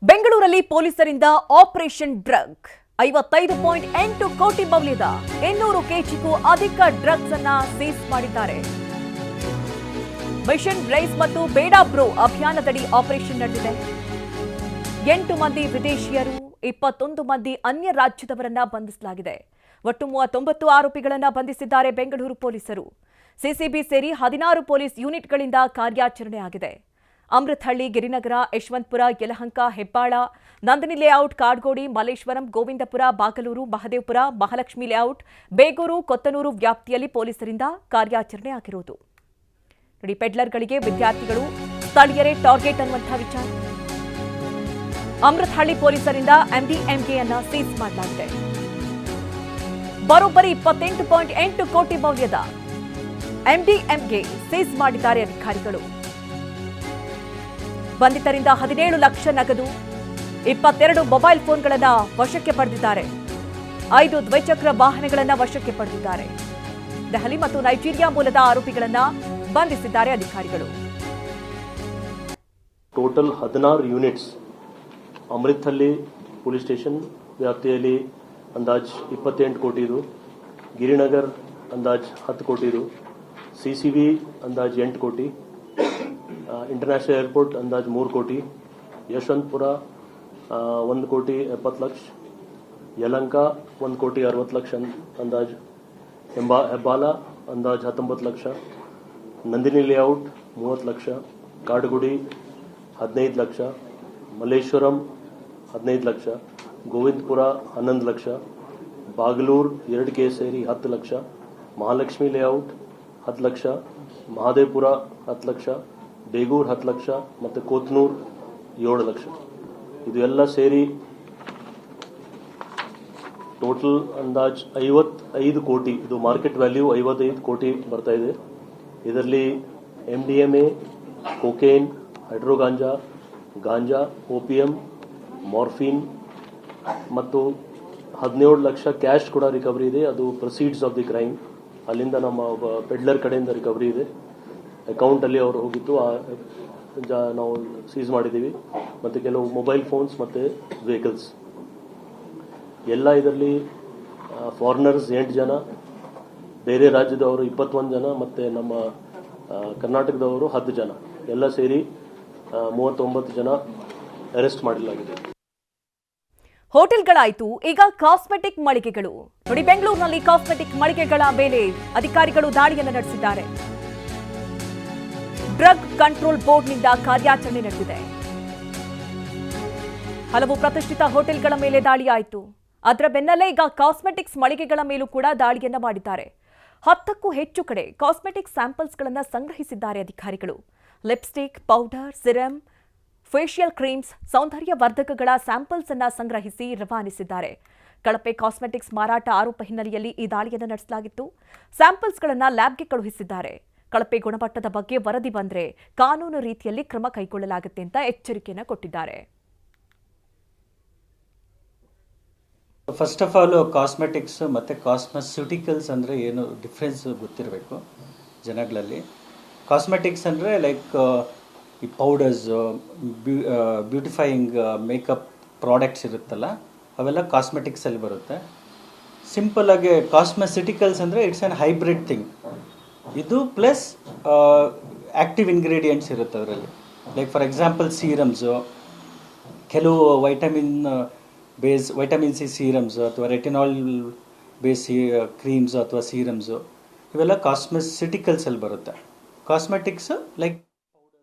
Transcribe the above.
ಬೆಂಗಳೂರಲ್ಲಿ ಪೊಲೀಸರಿಂದ operation drug 55.8 ಕೋಟಿ ಮೌಲ್ಯದ 200 ಕೆಜಿಗೂ ಅಧಿಕ ಡ್ರಗ್ಸ್ ಅನ್ನ ಸೀಸ್ ಮಾಡಿದ್ದಾರೆ. ಮಿಷನ್ ರೈಸ್ ಮತ್ತು ಬೇಡ ಬ್ರೋ ಅಭಿಯಾನದಡಿ ಆಪರೇಷನ್ ನಡೆದಿದೆ. 8 ಮಂದಿ ವಿದೇಶಿಯರು 21 ಮಂದಿ ಅನ್ಯ ರಾಜ್ಯದವರನ್ನ ಬಂಧಿಸಲಾಗಿದೆ. ಒಟ್ಟು 39 ಆರೋಪಿಗಳನ್ನ ಬಂಧಿಸಿದ್ದಾರೆ ಬೆಂಗಳೂರು ಪೊಲೀಸರು. ಸಿಸಿಬಿ ಸೇರಿ 16 ಪೊಲೀಸ್ ಯೂನಿಟ್ಗಳಿಂದ ಕಾರ್ಯಾಚರಣೆ ಆಗಿದೆ. ಅಮೃತಹಳ್ಳಿ, ಗಿರಿನಗರ, ಯಶವಂತಪುರ, ಯಲಹಂಕ, ಹೆಬ್ಬಾಳ, ನಂದಿನಿ ಲೇಔಟ್, ಕಾಡ್ಗೋಡಿ, ಮಲ್ಲೇಶ್ವರಂ, ಗೋವಿಂದಪುರ, ಬಾಗಲೂರು, ಮಹದೇವಪುರ, ಮಹಾಲಕ್ಷ್ಮಿ ಲೇಔಟ್, ಬೇಗೂರು, ಕೊತ್ತನೂರು ವ್ಯಾಪ್ತಿಯಲ್ಲಿ ಪೊಲೀಸರಿಂದ ಕಾರ್ಯಾಚರಣೆ ಆಗಿರುವುದು. ನೋಡಿ, ಪೆಡ್ಲರ್ಗಳಿಗೆ ವಿದ್ಯಾರ್ಥಿಗಳು, ಸ್ಥಳೀಯರೇ ಟಾರ್ಗೆಟ್ ಅನ್ನುವಂತಹ ವಿಚಾರ. ಅಮೃತಹಳ್ಳಿ ಪೊಲೀಸರಿಂದ ಎಂಡಿಎಂಎಯನ್ನ ಸೀಸ್ ಮಾಡಲಾಗಿದೆ. ಬರೋಬ್ಬರಿ 28.8 ಕೋಟಿ ಮೌಲ್ಯದ ಎಂಡಿಎಂಎ ಸೀಸ್ ಮಾಡಿದ್ದಾರೆ ಅಧಿಕಾರಿಗಳು. ಬಂಧಿತರಿಂದ 17 ಲಕ್ಷ ನಗದು, 22 ಮೊಬೈಲ್ ಫೋನ್ಗಳನ್ನು ವಶಕ್ಕೆ ಪಡೆದಿದ್ದಾರೆ. 5 ದ್ವಿಚಕ್ರ ವಾಹನಗಳನ್ನು ವಶಕ್ಕೆ ಪಡೆದಿದ್ದಾರೆ. ದೆಹಲಿ ಮತ್ತು ನೈಜೀರಿಯಾ ಮೂಲದ ಆರೋಪಿಗಳನ್ನು ಬಂಧಿಸಿದ್ದಾರೆ ಅಧಿಕಾರಿಗಳು. Total 16 units Amruthahalli police station ವ್ಯಾಪ್ತಿಯಲ್ಲಿ ಅಂದಾಜ್ 28 ಕೋಟಿದು, ಗಿರಿನಗರ್ ಅಂದಾಜ್ 10 ಕೋಟಿದು, ಸಿಸಿಬಿ ಅಂದಾಜ್ 8 ಕೋಟಿ, ಇಂಟರ್ನ್ಯಾಷನಲ್ ಏರ್ಪೋರ್ಟ್ ಅಂದಾಜ್ 3 ಕೋಟಿ, ಯಶವಂತಪುರ 1 ಕೋಟಿ 70 ಲಕ್ಷ, ಯಲಹಂಕ 1 ಕೋಟಿ 60 ಲಕ್ಷ ಅಂದಾಜ್, ಹೆಬ್ಬಾಲ ಅಂದಾಜ್ 19 ಲಕ್ಷ, ನಂದಿನಿ ಲೇಔಟ್ 30 ಲಕ್ಷ, ಕಾಡುಗುಡಿ 15 ಲಕ್ಷ, ಮಲ್ಲೇಶ್ವರಂ 15 ಲಕ್ಷ, ಗೋವಿಂದಪುರ 11 ಲಕ್ಷ, ಬಾಗಲೂರು 2 ಕೇಸ್ ಸೇರಿ 10 ಲಕ್ಷ, ಮಹಾಲಕ್ಷ್ಮಿ ಲೇಔಟ್ 10 ಲಕ್ಷ, ಮಹದೇವಪುರ 10 ಲಕ್ಷ, ಬೇಗೂರು 10 ಲಕ್ಷ ಮತ್ತು ಕೊತ್ತನೂರು 7 ಲಕ್ಷ. ಇದು ಎಲ್ಲ ಸೇರಿ ಟೋಟಲ್ ಅಂದಾಜ್ 55 ಕೋಟಿ. ಇದು ಮಾರ್ಕೆಟ್ ವ್ಯಾಲ್ಯೂ 55 ಕೋಟಿ ಬರ್ತಾ ಇದೆ. ಇದರಲ್ಲಿ ಎಂಡಿಎಂಎ, ಕೊಕೇನ್, ಹೈಡ್ರೋಗಾಂಜಾ, ಗಾಂಜಾ, ಓಪಿಯಂ, ಮಾರ್ಫಿನ್ ಮತ್ತು 17 ಲಕ್ಷ ಕ್ಯಾಶ್ ಕೂಡ ರಿಕವರಿ ಇದೆ. ಅದು ಪ್ರೊಸೀಡ್ಸ್ ಆಫ್ ದಿ ಕ್ರೈಮ್. ಅಲ್ಲಿಂದ ನಮ್ಮ ಪೆಡ್ಲರ್ ಕಡೆಯಿಂದ ರಿಕವರಿ ಇದೆ. ಅಕೌಂಟಲ್ಲಿ ಅವರು ಹೋಗಿತ್ತು, ನಾವು ಸೀಸ್ ಮಾಡಿದ್ದೀವಿ. ಮತ್ತು ಕೆಲವು ಮೊಬೈಲ್ ಫೋನ್ಸ್ ಮತ್ತು ವೆಹಿಕಲ್ಸ್ ಎಲ್ಲ. ಇದರಲ್ಲಿ ಫಾರಿನರ್ಸ್ 8 ಜನ, ಬೇರೆ ರಾಜ್ಯದವರು 21 ಜನ ಮತ್ತು ನಮ್ಮ ಕರ್ನಾಟಕದವರು 10 ಜನ, ಎಲ್ಲ ಸೇರಿ 39 ಜನ ಅರೆಸ್ಟ್ ಮಾಡಲಾಗಿದೆ. ಹೋಟೆಲ್ಗಳಾಯಿತು, ಈಗ ಕಾಸ್ಮೆಟಿಕ್ ಮಳಿಗೆಗಳು. ನೋಡಿ, ಬೆಂಗಳೂರಿನಲ್ಲಿ ಕಾಸ್ಮೆಟಿಕ್ ಮಳಿಗೆಗಳ ಮೇಲೆ ಅಧಿಕಾರಿಗಳು ದಾಳಿಯನ್ನು ನಡೆಸಿದ್ದಾರೆ. ಡ್ರಗ್ ಕಂಟ್ರೋಲ್ ಬೋರ್ಡ್ನಿಂದ ಕಾರ್ಯಾಚರಣೆ ನಡೆದಿದೆ. ಹಲವು ಪ್ರತಿಷ್ಠಿತ ಹೋಟೆಲ್ಗಳ ಮೇಲೆ ದಾಳಿಯಾಯಿತು. ಅದರ ಬೆನ್ನಲ್ಲೇ ಈಗ ಕಾಸ್ಮೆಟಿಕ್ಸ್ ಮಳಿಗೆಗಳ ಮೇಲೂ ಕೂಡ ದಾಳಿಯನ್ನ ಮಾಡಿದ್ದಾರೆ. 10ಕ್ಕೂ ಹೆಚ್ಚು ಕಡೆ ಕಾಸ್ಮೆಟಿಕ್ ಸ್ಯಾಂಪಲ್ಸ್ಗಳನ್ನು ಸಂಗ್ರಹಿಸಿದ್ದಾರೆ ಅಧಿಕಾರಿಗಳು. Lipstick, powder, serum, facial creams, ಸೌಂದರ್ಯ ವರ್ಧಕಗಳ ಸ್ಯಾಂಪಲ್ಸ್ ಅನ್ನ ಸಂಗ್ರಹಿಸಿ ರವಾನಿಸಿದ್ದಾರೆ. ಕಳಪೆ ಕಾಸ್ಮೆಟಿಕ್ಸ್ ಮಾರಾಟ ಆರೋಪ ಹಿನ್ನೆಲೆಯಲ್ಲಿ ಈ ದಾಳಿಯನ್ನು ನಡೆಸಲಾಗಿತ್ತು. ಸ್ಯಾಂಪಲ್ಸ್ಗಳನ್ನು ಲ್ಯಾಬ್ಗೆ ಕಳುಹಿಸಿದ್ದಾರೆ. ಕಳಪೆ ಗುಣಮಟ್ಟದ ಬಗ್ಗೆ ವರದಿ ಬಂದರೆ ಕಾನೂನು ರೀತಿಯಲ್ಲಿ ಕ್ರಮ ಕೈಗೊಳ್ಳಲಾಗುತ್ತೆ ಅಂತ ಎಚ್ಚರಿಕೆಯನ್ನು ಕೊಟ್ಟಿದ್ದಾರೆ. ಫಸ್ಟ್ ಆಫ್ ಆಲ್, ಕಾಸ್ಮೆಟಿಕ್ಸ್ ಮತ್ತು ಕಾಸ್ಮೆಸ್ಯೂಟಿಕಲ್ಸ್ ಅಂದರೆ ಏನು ಡಿಫ್ರೆನ್ಸ್ ಗೊತ್ತಿರಬೇಕು ಜನಗಳಲ್ಲಿ. ಕಾಸ್ಮೆಟಿಕ್ಸ್ ಅಂದರೆ ಲೈಕ್ ಈ ಪೌಡರ್ಸ್, ಬ್ಯೂಟಿಫೈಯಿಂಗ್ ಮೇಕಪ್ ಪ್ರಾಡಕ್ಟ್ಸ್ ಇರುತ್ತಲ್ಲ, ಅವೆಲ್ಲ ಕಾಸ್ಮೆಟಿಕ್ಸಲ್ಲಿ ಬರುತ್ತೆ. ಸಿಂಪಲ್ಲಾಗಿ ಕಾಸ್ಮೆಸ್ಯೂಟಿಕಲ್ಸ್ ಅಂದರೆ ಇಟ್ಸ್ ಆನ್ ಹೈಬ್ರಿಡ್ ಥಿಂಗ್. ಇದು ಪ್ಲಸ್ ಆ್ಯಕ್ಟಿವ್ ಇಂಗ್ರೀಡಿಯೆಂಟ್ಸ್ ಇರುತ್ತೆ ಅದರಲ್ಲಿ. ಲೈಕ್ ಫಾರ್ ಎಕ್ಸಾಂಪಲ್ ಸೀರಮ್ಸು, ಕೆಲವು ವೈಟಮಿನ್ ಸಿ ಸೀರಮ್ಸು ಅಥವಾ ರೆಟಿನಾಲ್ ಬೇಸ್ ಕ್ರೀಮ್ಸು ಅಥವಾ ಸೀರಮ್ಸು, ಇವೆಲ್ಲ ಕಾಸ್ಮೆಸ್ಯೂಟಿಕಲ್ಸಲ್ಲಿ ಬರುತ್ತೆ. Cosmetics like